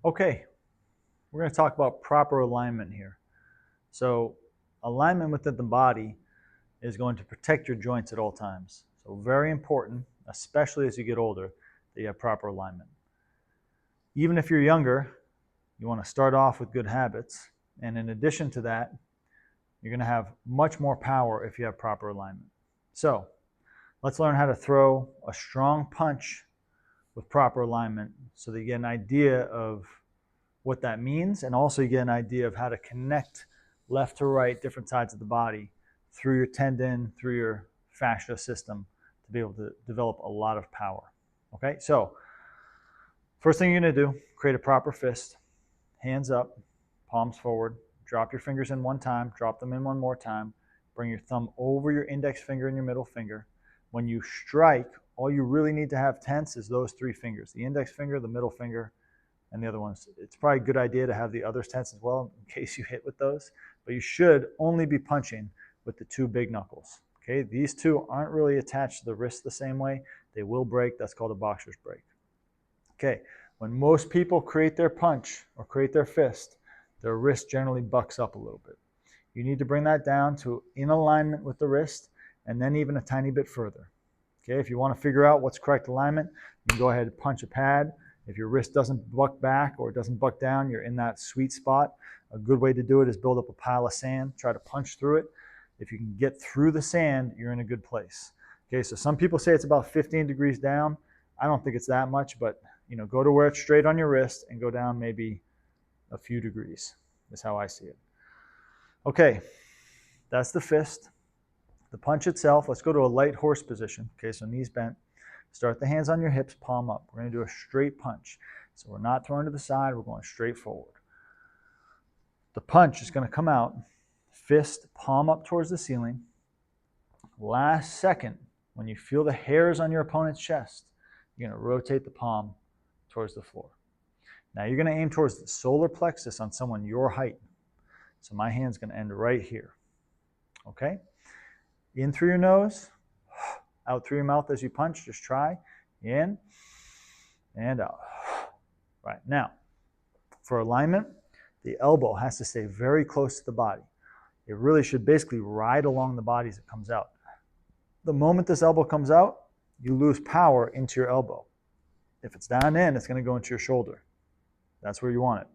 Okay, we're going to talk about proper alignment here. So, alignment within the body is going to protect your joints at all times. So, very important, especially as you get older, that you have proper alignment. Even if you're younger, you want to start off with good habits. And in addition to that, you're going to have much more power if you have proper alignment. So, let's learn how to throw a strong punch with proper alignment so that you get an idea of what that means, and also you get an idea of how to connect left to right, different sides of the body through your tendon, through your fascia system to be able to develop a lot of power. Okay, so first thing you're going to do, create a proper fist, hands up, palms forward, drop your fingers in one time, drop them in one more time, bring your thumb over your index finger and your middle finger. When you strike, all you really need to have tense is those three fingers, the index finger, the middle finger, and the other ones. It's probably a good idea to have the others tense as well in case you hit with those, but you should only be punching with the two big knuckles. Okay, these two aren't really attached to the wrist the same way. They will break. That's called a boxer's break. Okay, when most people create their punch or create their fist, their wrist generally bucks up a little bit. You need to bring that down to in alignment with the wrist and then even a tiny bit further. Okay, if you want to figure out what's correct alignment, you can go ahead and punch a pad. If your wrist doesn't buck back or it doesn't buck down, you're in that sweet spot. A good way to do it is build up a pile of sand, try to punch through it. If you can get through the sand, you're in a good place. Okay, so some people say it's about 15 degrees down. I don't think it's that much, but go to where it's straight on your wrist and go down maybe a few degrees. That's how I see it. Okay, that's the fist. The punch itself, let's go to a light horse position. Okay, so knees bent. Start the hands on your hips, palm up. We're going to do a straight punch. So we're not throwing to the side, we're going straight forward. The punch is going to come out, fist, palm up towards the ceiling. Last second, when you feel the hairs on your opponent's chest, you're going to rotate the palm towards the floor. Now you're going to aim towards the solar plexus on someone your height. So my hand's going to end right here. Okay? In through your nose, out through your mouth as you punch. Just try. In and out. Right. Now, for alignment, the elbow has to stay very close to the body. It really should basically ride along the body as it comes out. The moment this elbow comes out, you lose power into your elbow. If it's down in, it's going to go into your shoulder. That's where you want it.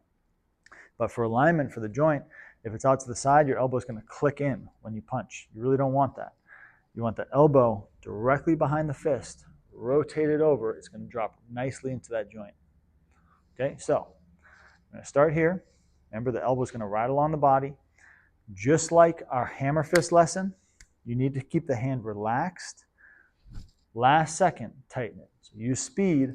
But for alignment for the joint, if it's out to the side, your elbow is going to click in when you punch. You really don't want that. You want the elbow directly behind the fist, rotate it over. It's going to drop nicely into that joint. Okay, so I'm going to start here. Remember, the elbow is going to ride along the body. Just like our hammer fist lesson, you need to keep the hand relaxed. Last second, tighten it. So use speed,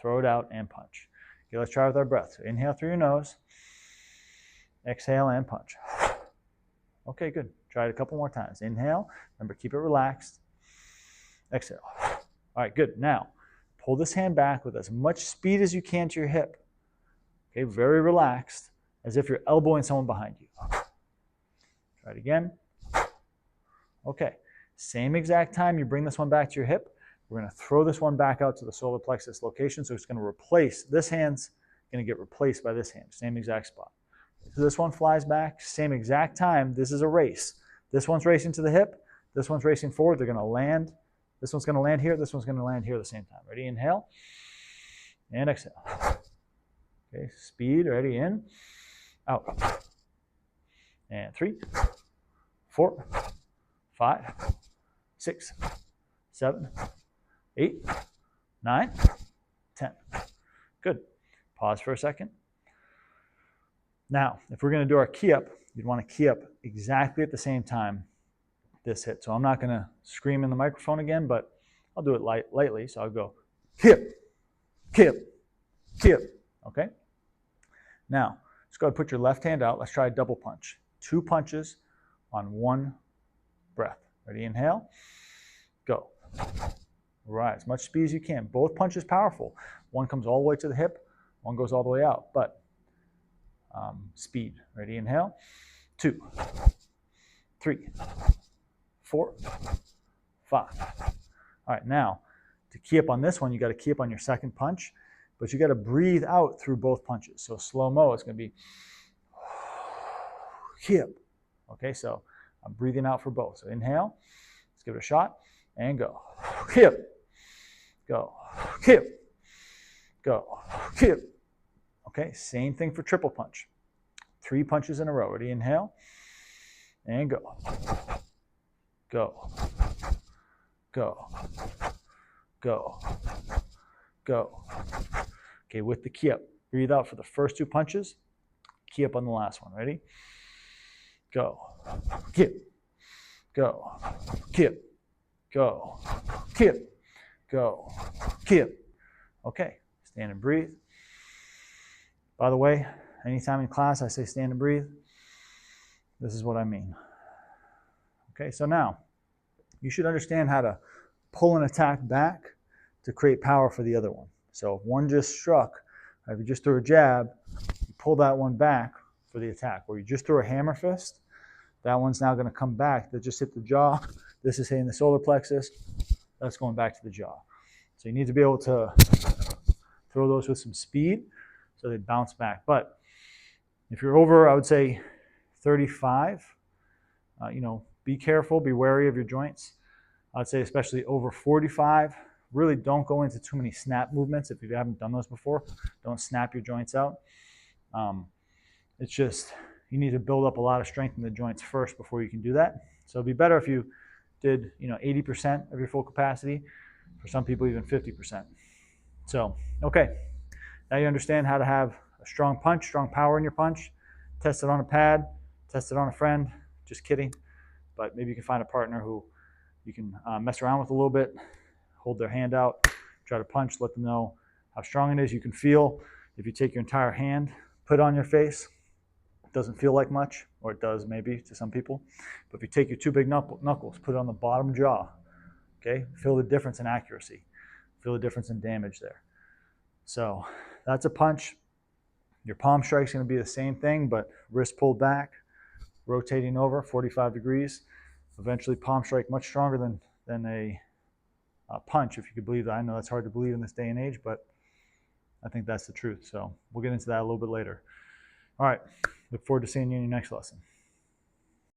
throw it out, and punch. Okay, let's try with our breath. So inhale through your nose. Exhale and punch. Okay, good. Try it a couple more times. Inhale. Remember, keep it relaxed. Exhale. All right, good. Now, pull this hand back with as much speed as you can to your hip. Okay, very relaxed, as if you're elbowing someone behind you. Try it again. Okay, same exact time you bring this one back to your hip, we're going to throw this one back out to the solar plexus location, so it's going to replace, this hand's going to get replaced by this hand, same exact spot. So this one flies back, same exact time. This is a race. This one's racing to the hip. This one's racing forward. They're going to land. This one's going to land here. This one's going to land here at the same time. Ready? Inhale. And exhale. Okay, speed. Ready? In. Out. And 3, 4, 5, 6, 7, 8, 9, 10. Good. Pause for a second. Now, if we're going to do our key up, you'd want to key up exactly at the same time this hit. So I'm not going to scream in the microphone again, but I'll do it lightly. So I'll go key up, key up, key up. Okay? Now, let's go ahead and put your left hand out. Let's try a double punch. 2 punches on 1 breath. Ready? Inhale. Go. Right, as much speed as you can. Both punches powerful. One comes all the way to the hip, one goes all the way out. But speed. Ready? Inhale. 2, 3, 4, 5. All right, now to key up on this one, you got to key up on your second punch, but you got to breathe out through both punches. So slow-mo, it's going to be hip. Okay, so I'm breathing out for both. So inhale, let's give it a shot, and go. Hip, go, hip, go, hip. Okay, same thing for triple punch. 3 punches in a row. Ready? Inhale, and go. Go, go, go, go. Okay, with the key up. Breathe out for the first 2 punches. Key up on the last one. Ready? Go, kip, go, kip, go, kip, go, kip. Okay, stand and breathe. By the way, anytime in class I say stand and breathe, this is what I mean. Okay, so now you should understand how to pull an attack back to create power for the other one. So if one just struck, if you just threw a jab, you pull that one back for the attack. Or you just threw a hammer fist, that one's now going to come back. That just hit the jaw. This is hitting the solar plexus. That's going back to the jaw. So you need to be able to throw those with some speed so they bounce back. But if you're over, I would say 35, be careful, be wary of your joints. I'd say especially over 45, really don't go into too many snap movements. If you haven't done those before, don't snap your joints out. It's just, you need to build up a lot of strength in the joints first before you can do that. So it'd be better if you did 80% of your full capacity. For some people, even 50%. So, okay. Now you understand how to have a strong punch, strong power in your punch. Test it on a pad, test it on a friend. Just kidding. But maybe you can find a partner who you can mess around with a little bit, hold their hand out, try to punch, let them know how strong it is. You can feel if you take your entire hand, put it on your face. It doesn't feel like much, or it does maybe to some people. But if you take your 2 big knuckles, put it on the bottom jaw, okay? Feel the difference in accuracy. Feel the difference in damage there. So that's a punch. Your palm strike's going to be the same thing, but wrist pulled back, rotating over 45 degrees. Eventually palm strike much stronger than a punch, if you could believe that. I know that's hard to believe in this day and age, but I think that's the truth. So we'll get into that a little bit later. All right, look forward to seeing you in your next lesson.